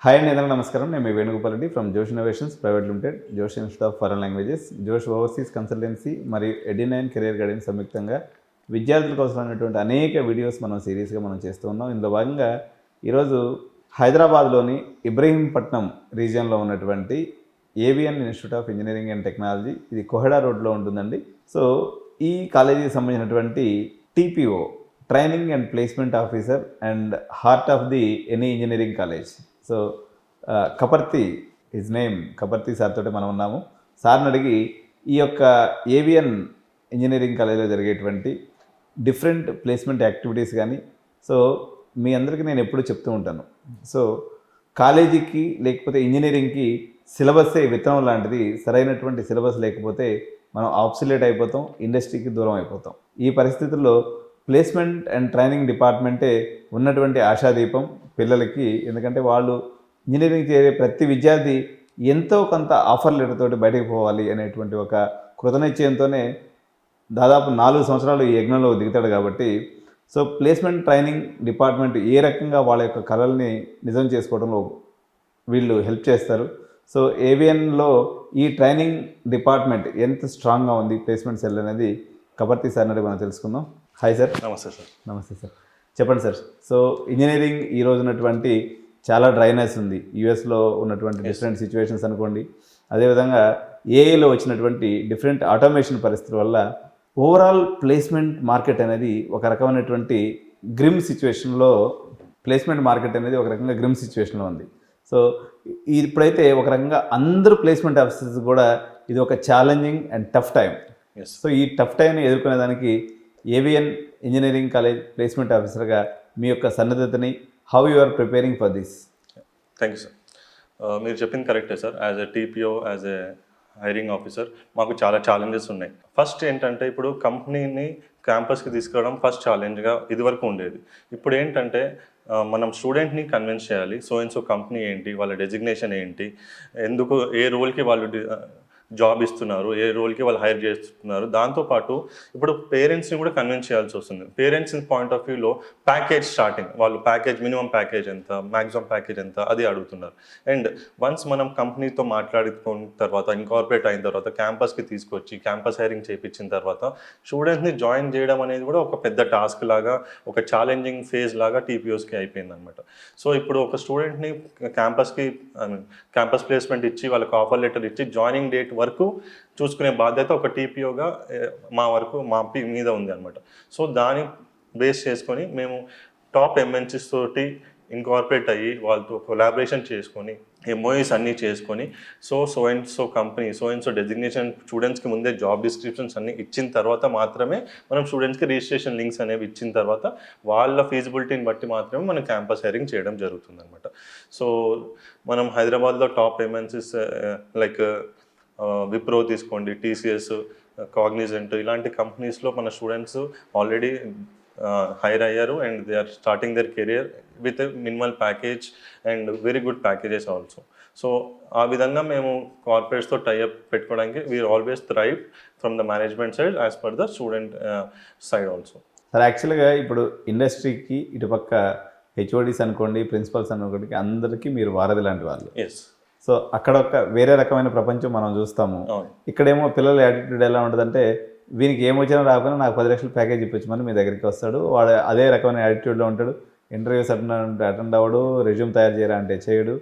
Hi అండి, అందరికీ నమస్కారం. నేను మీ వేణుగోపాల్ రెడ్డి ఫ్రమ్ జోష్ ఇన్నోవేషన్స్ ప్రైవేట్ లిమిటెడ్, జోష్ ఇన్స్టిట్యూట్ ఆఫ్ ఫారెన్ లాంగ్వేజెస్, జోష్ ఓవర్సీస్ కన్సల్టెన్సీ మరియు ఎడినైన్ కెరీర్ గైడెన్స్ సంయుక్తంగా విద్యార్థులకు అవసరమైనటువంటి అనేక వీడియోస్ మనం సిరీస్గా చేస్తూ ఉన్నాం. ఇందులో భాగంగా ఈరోజు హైదరాబాద్లోని ఇబ్రహీంపట్నం రీజియన్లో ఉన్నటువంటి AVN institute of engineering and technology, ఇది కోహెడా రోడ్లో ఉంటుందండి. సో ఈ కాలేజీకి సంబంధించినటువంటి TPO, training and placement officer and heart of the any engineering college. So Kaparthi his name, Kaparthi sir తోటి మనం ఉన్నాము. సార్ని అడిగి ఈ యొక్క ఏవిఎన్ ఇంజనీరింగ్ కాలేజీలో జరిగేటువంటి డిఫరెంట్ ప్లేస్మెంట్ యాక్టివిటీస్ కానీ, సో మీ అందరికీ నేను ఎప్పుడూ చెప్తూ ఉంటాను, సో కాలేజీకి లేకపోతే ఇంజనీరింగ్కి సిలబస్సే విత్తనం లాంటిది. సరైనటువంటి సిలబస్ లేకపోతే మనం ఆబ్సొల్యూట్ అయిపోతాం, ఇండస్ట్రీకి దూరం అయిపోతాం. ఈ పరిస్థితుల్లో ప్లేస్మెంట్ అండ్ ట్రైనింగ్ డిపార్ట్మెంటే ఉన్నటువంటి ఆశాదీపం పిల్లలకి. ఎందుకంటే వాళ్ళు ఇంజనీరింగ్ చేరే ప్రతి విద్యార్థి ఎంతో కొంత ఆఫర్ లెటర్ తోటి బయటకు పోవాలి అనేటువంటి ఒక కృతనిశ్చయంతోనే దాదాపు 4 సంవత్సరాలు ఈ యజ్ఞంలో దిగుతాడు. కాబట్టి సో ప్లేస్మెంట్ ట్రైనింగ్ డిపార్ట్మెంట్ ఏ రకంగా వాళ్ళ యొక్క కళల్ని నిజం చేసుకోవడంలో వీళ్ళు హెల్ప్ చేస్తారు. సో ఏవిఎన్లో ఈ ట్రైనింగ్ డిపార్ట్మెంట్ ఎంత స్ట్రాంగ్గా ఉంది, ప్లేస్మెంట్ సెల్ అనేది కపర్తి సార్ అనేది మనం తెలుసుకుందాం. Hi sir. నమస్తే సార్. నమస్తే సార్. చెప్పండి సార్. సో ఇంజనీరింగ్ ఈ రోజు ఉన్నటువంటి చాలా డ్రైనెస్ ఉంది. యూఎస్లో ఉన్నటువంటి డిఫరెంట్ సిచ్యువేషన్స్ అనుకోండి, అదేవిధంగా ఏఐలో వచ్చినటువంటి డిఫరెంట్ ఆటోమేషన్ పరిస్థితుల వల్ల ఓవరాల్ ప్లేస్మెంట్ మార్కెట్ అనేది ఒక రకమైనటువంటి గ్రిమ్ సిచ్యువేషన్లో, ప్లేస్మెంట్ మార్కెట్ అనేది ఒక రకంగా గ్రిమ్ సిచ్యువేషన్లో ఉంది. సో ఇప్పుడైతే ఒక రకంగా అందరూ ప్లేస్మెంట్ ఆఫీసర్స్ కూడా ఇది ఒక challenging and tough time. So ఈ టఫ్ టైంని ఎదుర్కొనేదానికి ఏవిఎన్ ఇంజనీరింగ్ కాలేజ్ ప్లేస్మెంట్ ఆఫీసర్గా మీ యొక్క సన్నద్ధతని, how you are preparing for this? Thank you sir. మీరు చెప్పింది కరెక్టే sir. As a TPO, as a hiring officer మాకు చాలా ఛాలెంజెస్ ఉన్నాయి. ఫస్ట్ ఏంటంటే, ఇప్పుడు కంపెనీని క్యాంపస్కి తీసుకురావడం ఫస్ట్ ఛాలెంజ్గా ఇదివరకు ఉండేది. ఇప్పుడు ఏంటంటే మనం స్టూడెంట్ని కన్విన్స్ చేయాలి. సో అండ్ సో కంపెనీ ఏంటి, వాళ్ళ డెసిగ్నేషన్ ఏంటి, ఎందుకు ఏ రోల్కి వాళ్ళు జాబ్ ఇస్తున్నారు, ఏ రోల్కి వాళ్ళు హైర్ చేస్తున్నారు. దాంతోపాటు ఇప్పుడు పేరెంట్స్ని కూడా కన్విన్స్ చేయాల్సి వస్తుంది. పేరెంట్స్ పాయింట్ ఆఫ్ వ్యూలో ప్యాకేజ్ స్టార్టింగ్, వాళ్ళు ప్యాకేజ్, మినిమం ప్యాకేజ్ ఎంత, మ్యాక్సిమం ప్యాకేజ్ ఎంత, అది అడుగుతున్నారు. అండ్ వన్స్ మనం కంపెనీతో మాట్లాడుకున్న తర్వాత, ఇన్కార్పొరేట్ అయిన తర్వాత, క్యాంపస్కి తీసుకొచ్చి క్యాంపస్ హైరింగ్ చేయించిన తర్వాత స్టూడెంట్స్ని జాయిన్ చేయడం అనేది కూడా ఒక పెద్ద టాస్క్ లాగా, ఒక ఛాలెంజింగ్ ఫేజ్ లాగా టీపీఓస్కి అయిపోయింది అనమాట. సో ఇప్పుడు ఒక స్టూడెంట్ని క్యాంపస్కి, క్యాంపస్ ప్లేస్మెంట్ ఇచ్చి వాళ్ళకి ఆఫర్ లెటర్ ఇచ్చి జాయినింగ్ డేట్ వరకు చూసుకునే బాధ్యత ఒక టీపీఓగా మా మీద ఉంది అనమాట. సో దాన్ని బేస్ చేసుకొని మేము టాప్ ఎంఎన్సీస్ తోటి ఇన్కార్పొరేట్ అయ్యి వాళ్ళతో కొలాబరేషన్ చేసుకొని, ఎంఓఈస్ అన్నీ చేసుకొని, so and so company, so and so designation స్టూడెంట్స్కి ముందే జాబ్ డిస్క్రిప్షన్స్ అన్నీ ఇచ్చిన తర్వాత మాత్రమే మనం స్టూడెంట్స్కి రిజిస్ట్రేషన్ లింక్స్ అనేవి ఇచ్చిన తర్వాత వాళ్ళ ఫీజిబిలిటీని బట్టి మాత్రమే మనం క్యాంపస్ హైరింగ్ చేయడం జరుగుతుంది అనమాట. సో మనం హైదరాబాద్లో టాప్ ఎంఎన్సీస్ లైక్ విప్రో తీసుకోండి, టీసీఎస్, కాగ్నిజెంట్, ఇలాంటి కంపెనీస్లో మన స్టూడెంట్స్ ఆల్రెడీ హైర్ అయ్యారు. And they are starting their career with minimal package and very good packages also. So ఆ విధంగా మేము కార్పొరేట్స్తో టైఅప్ పెట్టుకోవడానికి we are always thrive from the management side as per the student side also. Sir, యాక్చువల్గా ఇప్పుడు ఇండస్ట్రీకి ఇటుపక్క హెచ్ఓడీస్ అనుకోండి, ప్రిన్సిపల్స్ అనుకోండి, అందరికీ మీరు వారధి లాంటి వాళ్ళు. ఎస్. సో అక్కడ ఒక వేరే రకమైన ప్రపంచం మనం చూస్తాము. ఇక్కడేమో పిల్లల యాటిట్యూడ్ ఎలా ఉంటుందంటే, వీనికి ఏమొచ్చినా రాకపోయినా నాకు 10 లక్షల ప్యాకేజ్ ఇప్పించమని మీ దగ్గరికి వస్తాడు. వాడు అదే రకమైన యాటిట్యూడ్లో ఉంటాడు. ఇంటర్వ్యూస్ అటెండ్ అవ్వడు, రెజ్యూమ్ తయారు చేయరా అంటే చేయడు,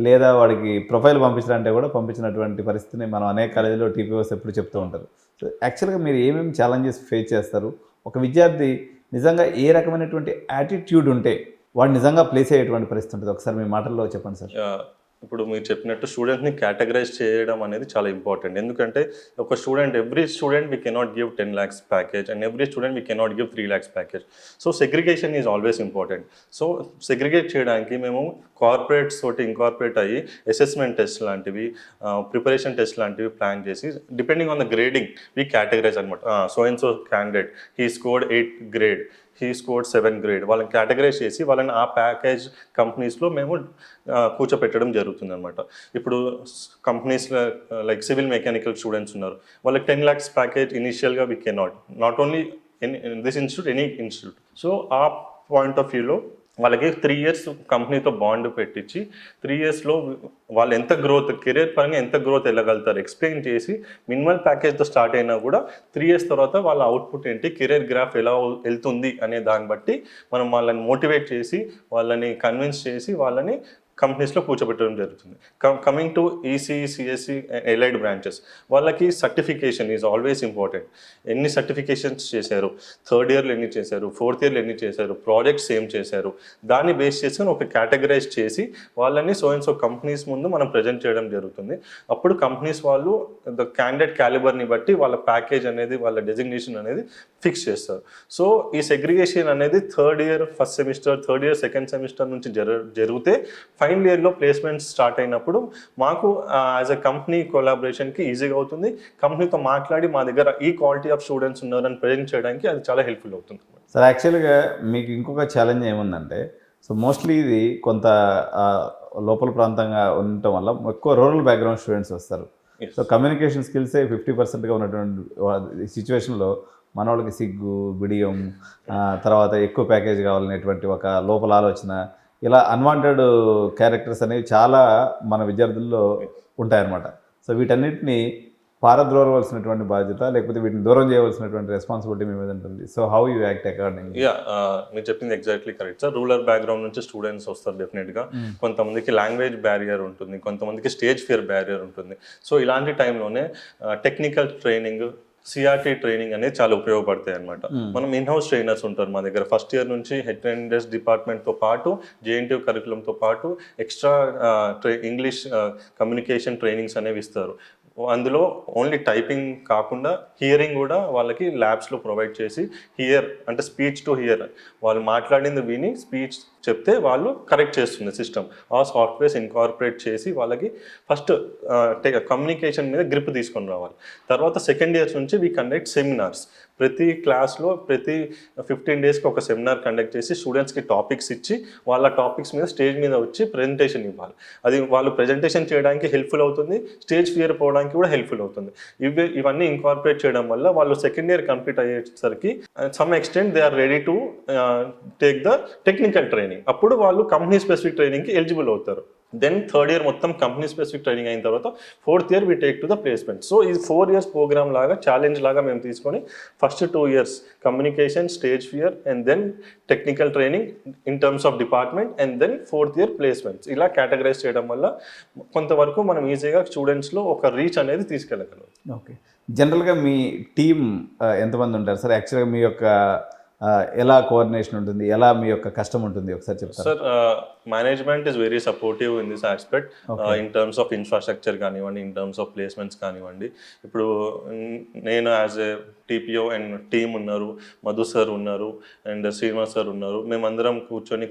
లేదా వాడికి ప్రొఫైల్ పంపించాలంటే కూడా పంపించినటువంటి పరిస్థితిని మనం అనేక కాలేజీలో టీపీఓస్ ఎప్పుడు చెప్తూ ఉంటారు. సో యాక్చువల్గా మీరు ఏమేమి ఛాలెంజెస్ ఫేస్ చేస్తారు? ఒక విద్యార్థి నిజంగా ఏ రకమైనటువంటి యాటిట్యూడ్ ఉంటే వాడు నిజంగా ప్లేస్ అయ్యేటువంటి పరిస్థితి ఉంటుంది? ఒకసారి మీ మాటల్లో చెప్పండి సార్. ఇప్పుడు మీరు చెప్పినట్టు స్టూడెంట్ని కేటగరైజ్ చేయడం అనేది చాలా ఇంపార్టెంట్. ఎందుకంటే ఒక student, every student we cannot give 10 lakhs package and every student we cannot give 3 lakhs package. So segregation is always important. So segregate చేయడానికి మేము కార్పొరేట్స్ తోటి ఇన్కార్పొరేట్ అయ్యి అసెస్మెంట్ టెస్ట్ లాంటివి, ప్రిపరేషన్ టెస్ట్ లాంటివి ప్లాన్ చేసి, depending on the grading we categorize అనమాట. So and so candidate he scored 8 grade, he scored 7 grade, వాళ్ళని categorize చేసి వాళ్ళని ఆ ప్యాకేజ్ కంపెనీస్లో మేము కూర్చోపెట్టడం జరుగుతుంది అనమాట. ఇప్పుడు companies like civil mechanical students ఉన్నారు, వాళ్ళకి 10 lakhs ప్యాకేజ్ ఇనిషియల్గా we cannot, not only in this institute, any institute. So ఆ పాయింట్ ఆఫ్ వ్యూలో వాళ్ళకి 3 ఇయర్స్ కంపెనీతో బాండ్ పెట్టించి 3 ఇయర్స్లో వాళ్ళు ఎంత గ్రోత్ కెరీర్ పరంగా ఎంత గ్రోత్ వెళ్ళగలుగుతారు ఎక్స్ప్లెయిన్ చేసి మినిమల్ ప్యాకేజ్తో స్టార్ట్ అయినా కూడా 3 ఇయర్స్ తర్వాత వాళ్ళ అవుట్పుట్ ఏంటి కెరీర్ గ్రాఫ్ ఎలా వెళ్తుంది అనే దాన్ని బట్టి మనం వాళ్ళని మోటివేట్ చేసి వాళ్ళని కన్విన్స్ చేసి వాళ్ళని కంపెనీస్లో కూర్చోబెట్టడం జరుగుతుంది. Coming to EC, CSC, allied branches, వాళ్ళకి సర్టిఫికేషన్ ఈజ్ ఆల్వేస్ ఇంపార్టెంట్. ఎన్ని సర్టిఫికేషన్స్ చేశారు, థర్డ్ ఇయర్లో ఎన్ని చేశారు, ఫోర్త్ ఇయర్లో ఎన్ని చేశారు, ప్రాజెక్ట్స్ ఏం చేశారు, దాన్ని బేస్ చేసుకొని ఒక కేటగరైజ్ చేసి వాళ్ళని సో అండ్ సో కంపెనీస్ ముందు మనం ప్రజెంట్ చేయడం జరుగుతుంది. అప్పుడు కంపెనీస్ వాళ్ళు ద క్యాండిడేట్ క్యాలిబర్ని బట్టి వాళ్ళ ప్యాకేజ్ అనేది వాళ్ళ డెసిగ్నేషన్ అనేది ఫిక్స్ చేస్తారు. సో ఈ సెగ్రిగేషన్ అనేది third year first semester, third year second semester నుంచి జరిగితే ఫైనల్ ఇయర్లో ప్లేస్మెంట్స్ స్టార్ట్ అయినప్పుడు మాకు యాజ్ ఎ కంపెనీ కొలాబరేషన్కి ఈజీగా అవుతుంది. కంపెనీతో మాట్లాడి మా దగ్గర ఈ క్వాలిటీ ఆఫ్ స్టూడెంట్స్ ఉన్నారని ప్రజెంట్ చేయడానికి అది చాలా హెల్ప్ఫుల్ అవుతుంది. సార్ యాక్చువల్గా మీకు ఇంకొక ఛాలెంజ్ ఏముందంటే, సో మోస్ట్లీ ఇది కొంత లోపల ప్రాంతంగా ఉండటం వల్ల ఎక్కువ రూరల్ బ్యాక్గ్రౌండ్ స్టూడెంట్స్ వస్తారు. సో కమ్యూనికేషన్ స్కిల్సే 50%గా ఉన్నటువంటి సిచ్యువేషన్లో మన వాళ్ళకి సిగ్గు, బిడియం, తర్వాత ఎక్కువ ప్యాకేజ్ కావాలనేటువంటి ఒక లోపల ఆలోచన, ఇలా అన్వాంటెడ్ క్యారెక్టర్స్ అనేవి చాలా మన విద్యార్థుల్లో ఉంటాయన్నమాట. సో వీటన్నిటిని పారద్రోలవలసినటువంటి బాధ్యత, లేకపోతే వీటిని దూరం చేయవలసినటువంటి రెస్పాన్సిబిలిటీ మీ మీద ఉంటుంది. So how you act according? మీరు చెప్పింది exactly correct sir. Rural background నుంచి స్టూడెంట్స్ వస్తారు డెఫినెట్గా. కొంతమందికి లాంగ్వేజ్ బ్యారియర్ ఉంటుంది, కొంతమందికి స్టేజ్ ఫియర్ బ్యారియర్ ఉంటుంది. సో ఇలాంటి టైంలోనే టెక్నికల్ ట్రైనింగ్, సిఆర్టీ ట్రైనింగ్ అనేది చాలా ఉపయోగపడతాయి అనమాట. మనం ఇన్హౌస్ ట్రైనర్స్ ఉంటారు మా దగ్గర. ఫస్ట్ ఇయర్ నుంచి హెచ్ఎండ్ఎస్ డిపార్ట్మెంట్తో పాటు జేఎన్టీయూ కరికులంతో పాటు ఎక్స్ట్రా ఇంగ్లీష్ కమ్యూనికేషన్ ట్రైనింగ్స్ అనేవి ఇస్తారు. అందులో ఓన్లీ టైపింగ్ కాకుండా హియరింగ్ కూడా వాళ్ళకి ల్యాబ్స్లో ప్రొవైడ్ చేసి, హియర్ అంటే స్పీచ్ టు హియర్, వాళ్ళు మాట్లాడింది విని స్పీచ్ చెప్తే వాళ్ళు కరెక్ట్ చేస్తుంది సిస్టమ్. ఆ సాఫ్ట్వేర్స్ ఇన్కార్పొరేట్ చేసి వాళ్ళకి ఫస్ట్ కమ్యూనికేషన్ మీద గ్రిప్ తీసుకొని రావాలి. తర్వాత సెకండ్ ఇయర్స్ నుంచి వీ కండక్ట్ సెమినార్స్. ప్రతి క్లాస్లో ప్రతి 15 డేస్కి ఒక సెమినార్ కండక్ట్ చేసి స్టూడెంట్స్కి టాపిక్స్ ఇచ్చి వాళ్ళ టాపిక్స్ మీద స్టేజ్ మీద వచ్చి ప్రెజెంటేషన్ ఇవ్వాలి. అది వాళ్ళు ప్రెజెంటేషన్ చేయడానికి హెల్ప్ఫుల్ అవుతుంది, స్టేజ్ ఫియర్ పోవడానికి కూడా హెల్ప్ఫుల్ అవుతుంది. ఇవన్నీ ఇన్కార్పొరేట్ చేయడం వల్ల వాళ్ళు సెకండ్ ఇయర్ కంప్లీట్ అయ్యేసరికి some extent they are ready to take the technical training. అప్పుడు వాళ్ళు కంపెనీ స్పెసిఫిక్ ట్రైనింగ్కి ఎలిజిబుల్ అవుతారు. దెన్ థర్డ్ ఇయర్ మొత్తం కంపెనీ స్పెసిఫిక్ ట్రైనింగ్ అయిన తర్వాత fourth year we take to the placement. So ఇది 4 ఇయర్స్ ప్రోగ్రామ్ లాగా, ఛాలెంజ్ లాగా మేము తీసుకొని first 2 years communication, stage fear and then technical training in terms of department and then fourth year placements, ఇలా categorise చేయడం వల్ల కొంతవరకు మనం ఈజీగా స్టూడెంట్స్లో ఒక రీచ్ అనేది తీసుకెళ్ళగలం. ఓకే, జనరల్గా మీ టీం ఎంతమంది ఉంటారు సార్? యాక్చువల్గా మీ యొక్క ఎలా కోఆర్డినేషన్ ఉంటుంది, ఎలా మీ యొక్క కష్టం ఉంటుంది, ఒకసారి చెప్తారా? Sir management is very supportive in this aspect. In terms of infrastructure కానివ్వండి, ఇన్ టర్మ్స్ ఆఫ్ ప్లేస్మెంట్స్ కానివ్వండి. ఇప్పుడు నేను as a TPO and team ఉన్నారు, మధు సార్ ఉన్నారు అండ్ శ్రీనివాస్ సార్ ఉన్నారు. మేమందరం కూర్చొని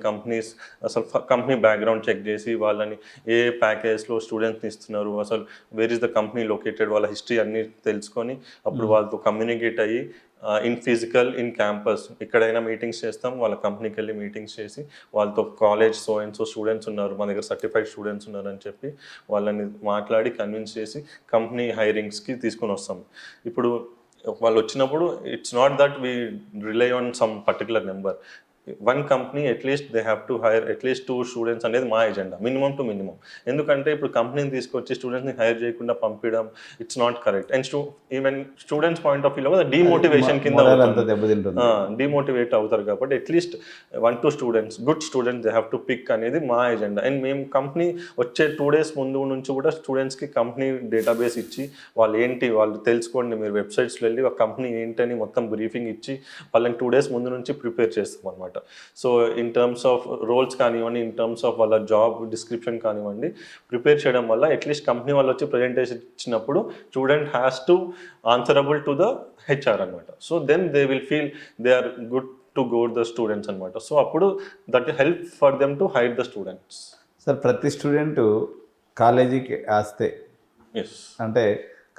అసలు కంపెనీ బ్యాక్గ్రౌండ్ చెక్ చేసి వాళ్ళని ఏ ప్యాకేజ్లో స్టూడెంట్స్ని ఇస్తున్నారు, అసలు where is the company located, వాళ్ళ హిస్టరీ అన్నీ తెలుసుకొని అప్పుడు వాళ్ళతో కమ్యూనికేట్ అయ్యి ఇన్ ఫిజికల్, ఇన్ క్యాంపస్ ఎక్కడైనా మీటింగ్స్ చేస్తాం. వాళ్ళ కంపెనీకి వెళ్ళి మీటింగ్స్ చేసి వాళ్ళతో college so and so students ఉన్నారు, మా దగ్గర సర్టిఫైడ్ స్టూడెంట్స్ ఉన్నారని చెప్పి వాళ్ళని మాట్లాడి కన్విన్స్ చేసి కంపెనీ హైరింగ్స్కి తీసుకొని వస్తాం. ఇప్పుడు వాళ్ళు వచ్చినప్పుడు it's not that we rely on some particular number. One company at least they have to hire at least 2 students అనేది మా ఎజెండా, మినిమం టు మినిమం. ఎందుకంటే ఇప్పుడు కంపెనీని తీసుకొచ్చి స్టూడెంట్స్ని హైర్ చేయకుండా పంపించడం it's not correct. And even students point of వ్యూలో డీమోటివేషన్ కింద డీమోటివేట్ అవుతారు. కాబట్టి at least 1-2 students, good students they have to pick అనేది మా ఎజెండా. అండ్ మేము కంపెనీ వచ్చే 2 డేస్ ముందు నుంచి కూడా స్టూడెంట్స్కి కంపెనీ డేటాబేస్ ఇచ్చి వాళ్ళు ఏంటి వాళ్ళు తెలుసుకోండి, మీరు వెబ్సైట్స్లో వెళ్ళి ఒక కంపెనీ ఏంటని మొత్తం బ్రీఫింగ్ ఇచ్చి వాళ్ళని 2 డేస్ ముందు నుంచి ప్రిపేర్ చేస్తాం అనమాట. So in terms of roles కానివ్వండి, ఇన్ టర్మ్స్ ఆఫ్ వాళ్ళ జాబ్ డిస్క్రిప్షన్ కానివ్వండి, ప్రిపేర్ చేయడం వల్ల అట్లీస్ట్ కంపెనీ వాళ్ళు వచ్చి ప్రెజెంటేషన్ ఇచ్చినప్పుడు student has to answerable to the HR అనమాట. So then they will feel they are good to go the students అనమాట. సో అప్పుడు that help for them to hire the students. Sir ప్రతి student కాలేజీకి ఆస్తే, yes, అంటే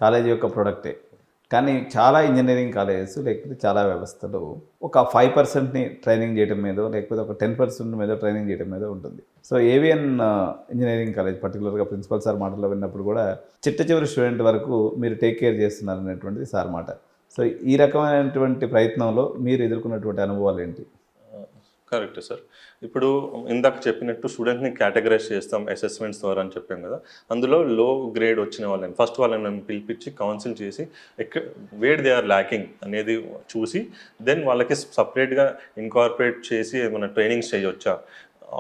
college యొక్క ప్రొడక్టే. కానీ చాలా ఇంజనీరింగ్ కాలేజెస్ లేకపోతే చాలా వ్యవస్థలు ఒక 5%ని ట్రైనింగ్ చేయడం మీదో, లేకపోతే ఒక 10% మీద ట్రైనింగ్ చేయడం మీద ఉంటుంది. సో ఏవిఎన్ ఇంజనీరింగ్ కాలేజ్ పర్టికులర్గా ప్రిన్సిపల్ సార్ మాటలో విన్నప్పుడు కూడా చిట్ట చివరి స్టూడెంట్ వరకు మీరు టేక్ కేర్ చేస్తున్నారు అనేటువంటిది సార్ మాట. సో ఈ రకమైనటువంటి ప్రయత్నంలో మీరు ఎదుర్కొన్నటువంటి అనుభవాలు ఏంటి? Correct sir. ఇప్పుడు ఇందాక చెప్పినట్టు స్టూడెంట్ని కేటగరైజ్ చేస్తాం అసెస్మెంట్స్ ద్వారా అని చెప్పాం కదా. అందులో లో గ్రేడ్ వచ్చిన వాళ్ళని ఫస్ట్ వాళ్ళని మేము పిలిపించి కౌన్సిల్ చేసి వేర్ దే ఆర్ ల్యాకింగ్ అనేది చూసి దెన్ వాళ్ళకి సపరేట్గా ఇన్కార్పొరేట్ చేసి ఏమైనా ట్రైనింగ్స్ చేయొచ్చా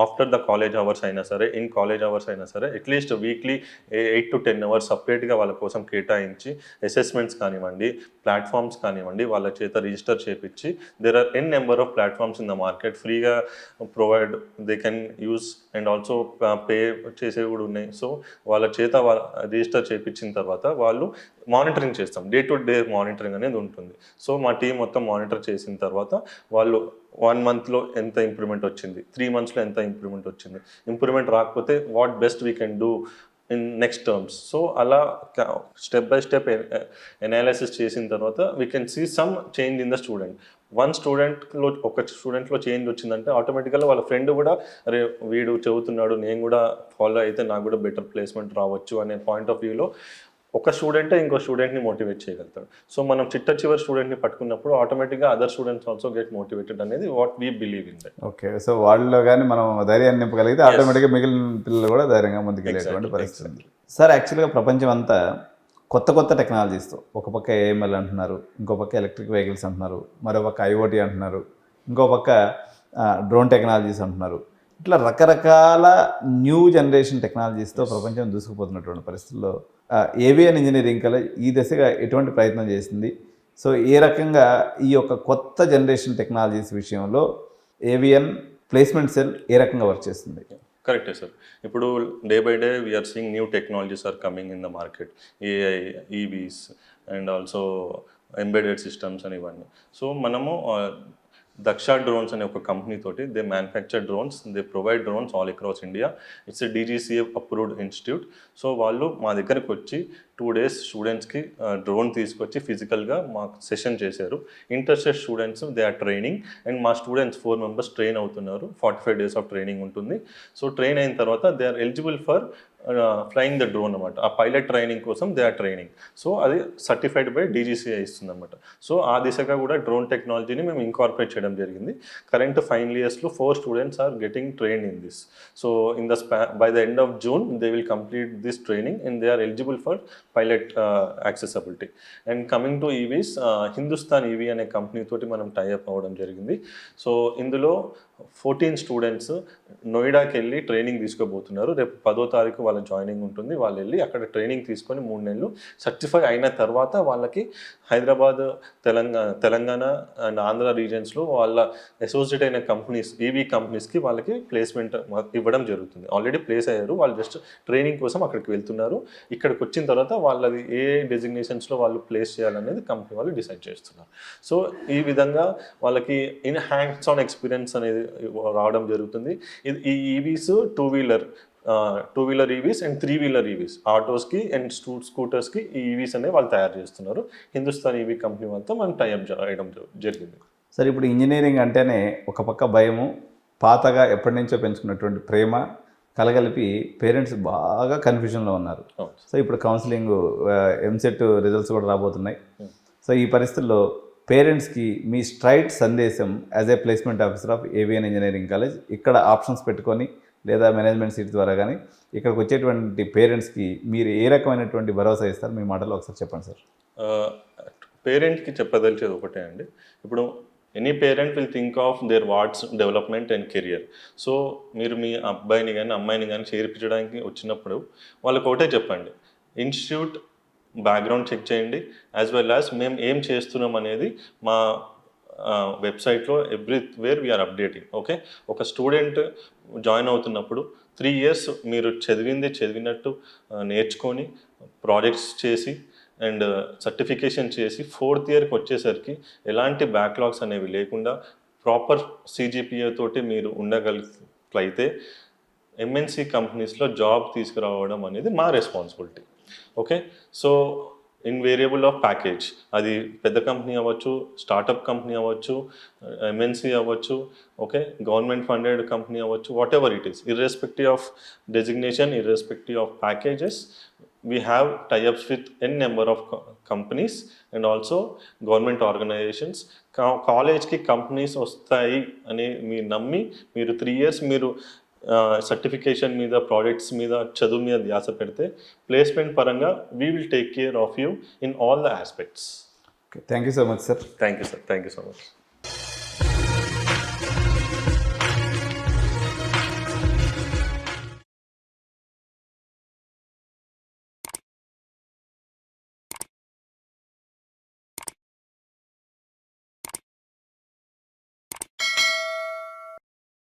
ఆఫ్టర్ ద కాలేజ్ అవర్స్ అయినా సరే, ఇన్ కాలేజ్ అవర్స్ అయినా సరే, అట్లీస్ట్ వీక్లీ 8 to 10 అవర్స్ సపరేట్గా వాళ్ళ కోసం కేటాయించి అసెస్మెంట్స్ కానివ్వండి, ప్లాట్ఫామ్స్ కానివ్వండి వాళ్ళ చేత రిజిస్టర్ చేపించి there are n number of platforms in the market ఫ్రీగా provide they can use and also pay చేసేవి కూడా ఉన్నాయి. సో వాళ్ళ చేత రిజిస్టర్ చేయించిన తర్వాత వాళ్ళు మానిటరింగ్ చేస్తాం, డే టు డే మానిటరింగ్ అనేది ఉంటుంది. సో మా టీం మొత్తం మానిటర్ చేసిన తర్వాత వాళ్ళు 1 monthలో ఎంత ఇంప్రూవ్మెంట్ వచ్చింది, 3 monthsలో ఎంత ఇంప్రూవ్మెంట్ వచ్చింది, ఇంప్రూవ్మెంట్ రాకపోతే what best we can do in next terms. So అలా స్టెప్ బై స్టెప్ ఎనాలిసిస్ చేసిన తర్వాత we can see some change in the student. ఒక స్టూడెంట్లో చేంజ్ వచ్చిందంటే ఆటోమేటిక్గా వాళ్ళ ఫ్రెండ్ కూడా అరే వీడు చదువుతున్నాడు, నేను కూడా ఫాలో అయితే నాకు కూడా బెటర్ ప్లేస్మెంట్ రావచ్చు అనే పాయింట్ ఆఫ్ వ్యూలో ఒక స్టూడెంటే ఇంకో స్టూడెంట్ని మోటివేట్ చేయగలుగుతాడు. సో మనం చివరి స్టూడెంట్ని పట్టుకున్నప్పుడు ఆటోమేటిక్గా other students also get motivated అనేది what we believe in that. Okay, so వాళ్ళలో కానీ మనం ధైర్యాన్ని నింపగలిగితే ఆటోమేటిక్గా మిగిలిన పిల్లలు కూడా ధైర్యంగా ముందుకెళ్ళేటువంటి పరిస్థితి ఉంది. సార్, యాక్చువల్గా ప్రపంచం అంతా కొత్త టెక్నాలజీస్తో, ఒక పక్క ఏఎంఎల్ అంటున్నారు, ఇంకో పక్క ఎలక్ట్రిక్ వెహికల్స్ అంటున్నారు, మరో పక్క ఐఓటీ అంటున్నారు, ఇంకో పక్క డ్రోన్ టెక్నాలజీస్ అంటున్నారు. ఇట్లా రకరకాల న్యూ జనరేషన్ టెక్నాలజీస్తో ప్రపంచం దూసుకుపోతున్నటువంటి పరిస్థితుల్లో ఏవియన్ ఇంజనీరింగ్ కాలేజ్ ఈ దశగా ఎటువంటి ప్రయత్నం చేసింది? సో ఏ రకంగా ఈ యొక్క కొత్త జనరేషన్ టెక్నాలజీస్ విషయంలో ఏవియన్ ప్లేస్మెంట్ సెల్ ఏ రకంగా వర్క్ చేస్తుంది? కరెక్టే సార్. ఇప్పుడు day by day we are seeing new technologies are coming in the market, AI, EVs and also embedded systems అని ఇవన్నీ. సో మనము దక్ష డ్రోన్స్ అనే ఒక కంపెనీ తోటి they manufacture drones, they provide drones all across India. It's DGCA approved institute. So వాళ్ళు మా దగ్గరికి వచ్చి 2 days స్టూడెంట్స్కి డ్రోన్ తీసుకొచ్చి ఫిజికల్గా మాకు సెషన్ చేశారు. Interested students they are training and మా స్టూడెంట్స్ 4 members ట్రైన్ అవుతున్నారు. 45 days ఆఫ్ ట్రైనింగ్ ఉంటుంది. సో ట్రైన్ అయిన తర్వాత they are eligible for flying the drone అనమాట. ఆ పైలట్ ట్రైనింగ్ కోసం దే ఆర్ ట్రైనింగ్. సో అది సర్టిఫైడ్ బై DGCA ఇస్తుంది అనమాట. సో ఆ దిశగా కూడా డ్రోన్ టెక్నాలజీని మేము ఇంకార్పొరేట్ చేయడం జరిగింది. కరెంట్ ఫైనల్ ఇయర్స్లో 4 students are getting train in this. So in the by the end of June they will complete this training and they are eligible for pilot accessibility. And coming to EVs, Hindustan EV అనే కంపెనీ తోటి మనం tie up అవ్వడం జరిగింది. So ఇందులో 14 students నోయిడాకి వెళ్ళి training తీసుకోబోతున్నారు. రేపు 10వ తారీఖు వాళ్ళ జాయినింగ్ ఉంటుంది. వాళ్ళు వెళ్ళి అక్కడ ట్రైనింగ్ తీసుకొని 3 నెలలు సర్టిఫై అయిన తర్వాత వాళ్ళకి హైదరాబాద్, తెలంగాణ అండ్ ఆంధ్ర రీజన్స్లో వాళ్ళ అసోసియేట్ అయిన కంపెనీస్, ఈవీ కంపెనీస్కి వాళ్ళకి ప్లేస్మెంట్ ఇవ్వడం జరుగుతుంది. ఆల్రెడీ ప్లేస్ అయ్యారు, వాళ్ళు జస్ట్ ట్రైనింగ్ కోసం అక్కడికి వెళ్తున్నారు. ఇక్కడికి వచ్చిన తర్వాత వాళ్ళది ఏ డెసిగ్నేషన్స్లో వాళ్ళు ప్లేస్ చేయాలనేది కంపెనీ వాళ్ళు డిసైడ్ చేస్తున్నారు. సో ఈ విధంగా వాళ్ళకి ఇన్ హ్యాండ్స్ ఆన్ ఎక్స్పీరియన్స్ అనేది రావడం జరుగుతుంది. ఈ EVs 2-wheeler EVs and 3-wheeler EVs, ఆటోస్కి అండ్ స్కూటర్స్కి ఈ ఈవీస్ అనేవి వాళ్ళు తయారు చేస్తున్నారు. హిందుస్థాన్ ఈవీ కంపెనీ వాళ్ళతో మనం టైఅప్ చేయడం జరిగింది. సార్, ఇప్పుడు ఇంజనీరింగ్ అంటేనే ఒక పక్క భయము, పాతగా ఎప్పటి నుంచో పెంచుకున్నటువంటి ప్రేమ కలగలిపి పేరెంట్స్ బాగా కన్ఫ్యూజన్లో ఉన్నారు. సో ఇప్పుడు కౌన్సిలింగ్, ఎంసెట్ రిజల్ట్స్ కూడా రాబోతున్నాయి. సో ఈ పరిస్థితుల్లో పేరెంట్స్కి మీ స్ట్రైట్ సందేశం as a placement officer of avian engineering college, ఇక్కడ ఆప్షన్స్ పెట్టుకొని లేదా మేనేజ్మెంట్ సీట్ ద్వారా కానీ ఇక్కడికి వచ్చేటువంటి పేరెంట్స్కి మీరు ఏ రకమైనటువంటి భరోసా ఇస్తారు? మీ మాటలో ఒకసారి చెప్పండి సార్. పేరెంట్కి చెప్పదలిచేది ఒకటే అండి. ఇప్పుడు any parent will think of their wards development and career. So మీరు మీ అబ్బాయిని కానీ అమ్మాయిని కానీ చేర్పించడానికి వచ్చినప్పుడు వాళ్ళకి ఒకటే చెప్పండి, ఇన్స్టిట్యూట్ బ్యాక్గ్రౌండ్ చెక్ చేయండి, యాజ్ వెల్ యాజ్ మేము ఏం చేస్తున్నాం అనేది మా వెబ్సైట్లో ఎవ్రీవేర్ వీఆర్ అప్డేటింగ్. ఓకే, ఒక స్టూడెంట్ జాయిన్ అవుతున్నప్పుడు 3 years మీరు చదివినట్టు నేర్చుకొని ప్రాజెక్ట్స్ చేసి అండ్ సర్టిఫికేషన్ చేసి 4th yearకి వచ్చేసరికి ఎలాంటి బ్యాక్లాగ్స్ అనేవి లేకుండా ప్రాపర్ CGPA తోటి మీరు ఉండగలిగినట్లయితే MNC కంపెనీస్లో జాబ్ తీసుకురావడం అనేది మా responsibility. Okay, so in variable of package, అది పెద్ద కంపెనీ అవ్వచ్చు, స్టార్టప్ కంపెనీ అవ్వచ్చు, MNC అవ్వచ్చు, ఓకే, గవర్నమెంట్ ఫండెడ్ కంపెనీ అవ్వచ్చు, what ever it is, irrespective of designation, irrespective of packages, we have tie-ups with n number of companies and also government organizations. కాలేజ్కి companies వస్తాయి అని మీరు నమ్మి మీరు 3 years మీరు సర్టిఫికేషన్ మీద ప్రాజెక్ట్స్ మీద చదువు మీద ధ్యాస పెడితే ప్లేస్మెంట్ పరంగా we will take care of you in all the aspects. Thank you so much sir. Thank you sir, thank you so much.